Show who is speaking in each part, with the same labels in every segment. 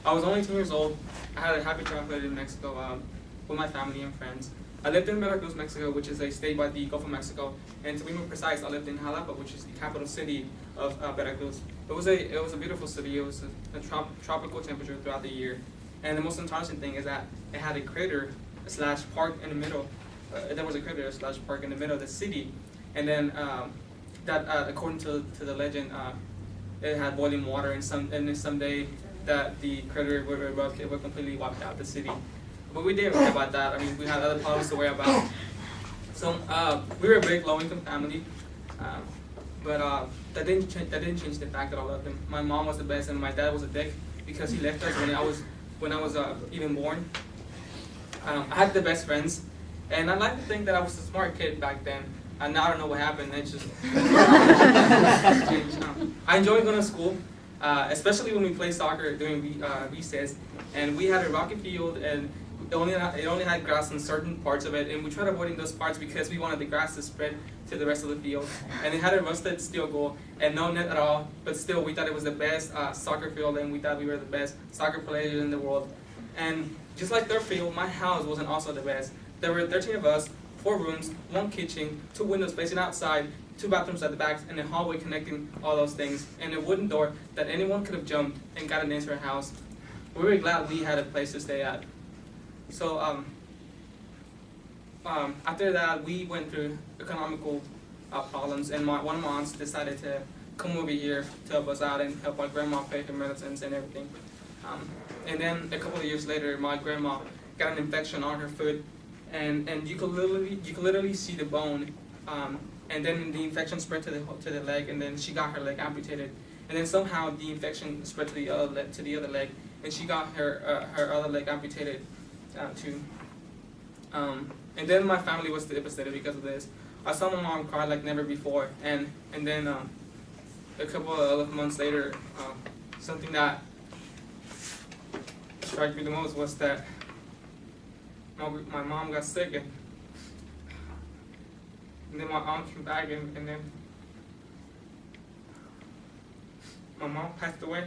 Speaker 1: I was only 10 years old. I had a happy childhood in Mexico with my family and friends. I lived in Veracruz, Mexico, which is a state by the Gulf of Mexico. And to be more precise, I lived in Jalapa, which is the capital city of Veracruz. It was a beautiful city. It was a tropical temperature throughout the year. And the most interesting thing is that it had a crater slash park in the middle. There was a crater slash park in the middle of the city. And then according to the legend, it had boiling water, and then someday that the crater would erupt, it would completely wipe out the city. But we didn't worry about that. I mean, we had other problems to worry about. So we were a big low-income family, but that didn't change the fact that I loved him. My mom was the best, and my dad was a dick because he left us when I was even born. I had the best friends, and I like to think that I was a smart kid back then. And now I don't know what happened. It just changed. I enjoyed going to school, especially when we played soccer during recess. And we had a rocky field, and it only had grass in certain parts of it. And we tried avoiding those parts because we wanted the grass to spread to the rest of the field. And it had a rusted steel goal and no net at all. But still, we thought it was the best soccer field, and we thought we were the best soccer players in the world. And just like their field, my house wasn't also the best. There were 13 of us. 4 rooms, 1 kitchen, 2 windows facing outside, 2 bathrooms at the back, and a hallway connecting all those things, and a wooden door that anyone could have jumped and gotten into our house. We were glad we had a place to stay at. So after that, we went through economical problems, and one of my aunts decided to come over here to help us out and help my grandma pay her medicines and everything. And then a couple of years later, my grandma got an infection on her foot. And you could literally see the bone, and then the infection spread to the leg, and then she got her leg amputated, and then somehow the infection spread to the other leg, and she got her other leg amputated too. And then my family was devastated because of this. I saw my mom cry like never before, and then a couple of months later, something that struck me the most was that my mom got sick, and then my aunt came back, and then my mom passed away.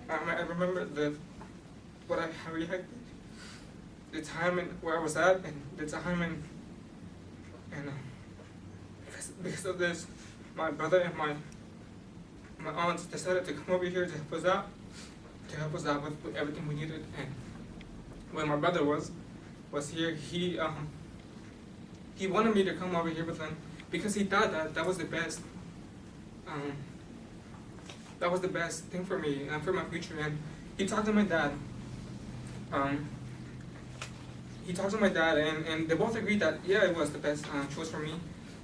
Speaker 1: I remember what I reacted, the time and where I was at, and the time and because of this, my brother and my aunts decided to come over here to help us out with everything we needed. And when my brother was here, he wanted me to come over here with him because he thought that was the best. That was the best thing for me and for my future. And he talked to my dad. And they both agreed that yeah, it was the best choice for me.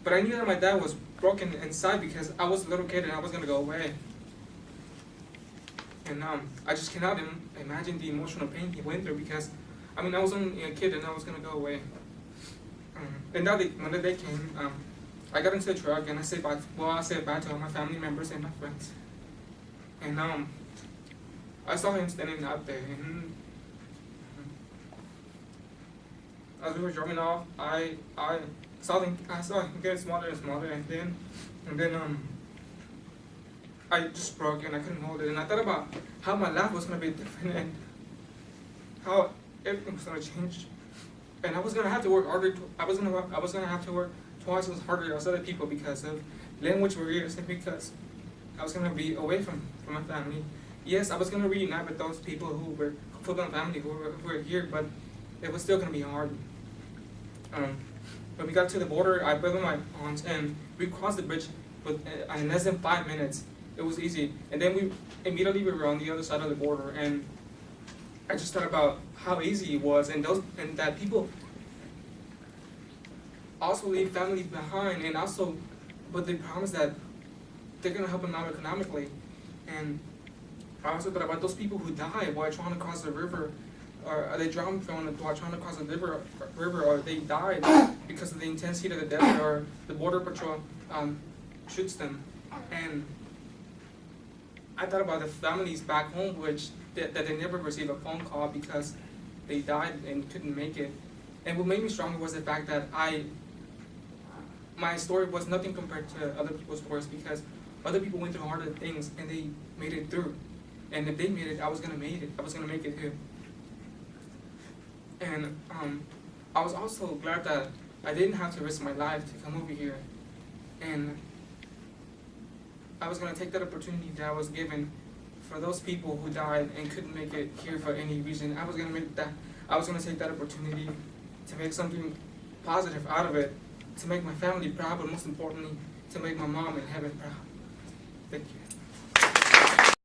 Speaker 1: But I knew that my dad was broken inside because I was a little kid and I was gonna go away. And I just cannot imagine the emotional pain he went through because, I mean, I was only a kid and I was gonna go away. And now when the day came, I got into the truck and I said bye to all my family members and my friends. And I saw him standing out there, and as we were driving off, I saw him getting smaller and smaller, and then I just broke and I couldn't hold it, and I thought about how my life was gonna be different and how everything was gonna change, and I was gonna have to work harder. I was gonna have to work twice as harder as other people because of language barriers and because I was gonna be away from my family. Yes, I was gonna reunite with those people who were from my family who were here, but it was still gonna be hard. When we got to the border, I went with my aunts and we crossed the bridge in less than 5 minutes. It was easy, and then we were on the other side of the border, and I just thought about how easy it was, and that people also leave families behind, and also, but they promise that they're gonna help them out economically, and I also thought about those people who died while trying to cross the river, or they drowned while trying to cross the river, or they died because of the intense heat of the desert, or the border patrol shoots them, and I thought about the families back home that they never received a phone call because they died and couldn't make it. And what made me stronger was the fact that my story was nothing compared to other people's stories, because other people went through harder things and they made it through. And if they made it, I was gonna make it. I was gonna make it too. And I was also glad that I didn't have to risk my life to come over here. And I was gonna take that opportunity that I was given for those people who died and couldn't make it here for any reason. I was gonna take that opportunity to make something positive out of it, to make my family proud, but most importantly, to make my mom in heaven proud. Thank you.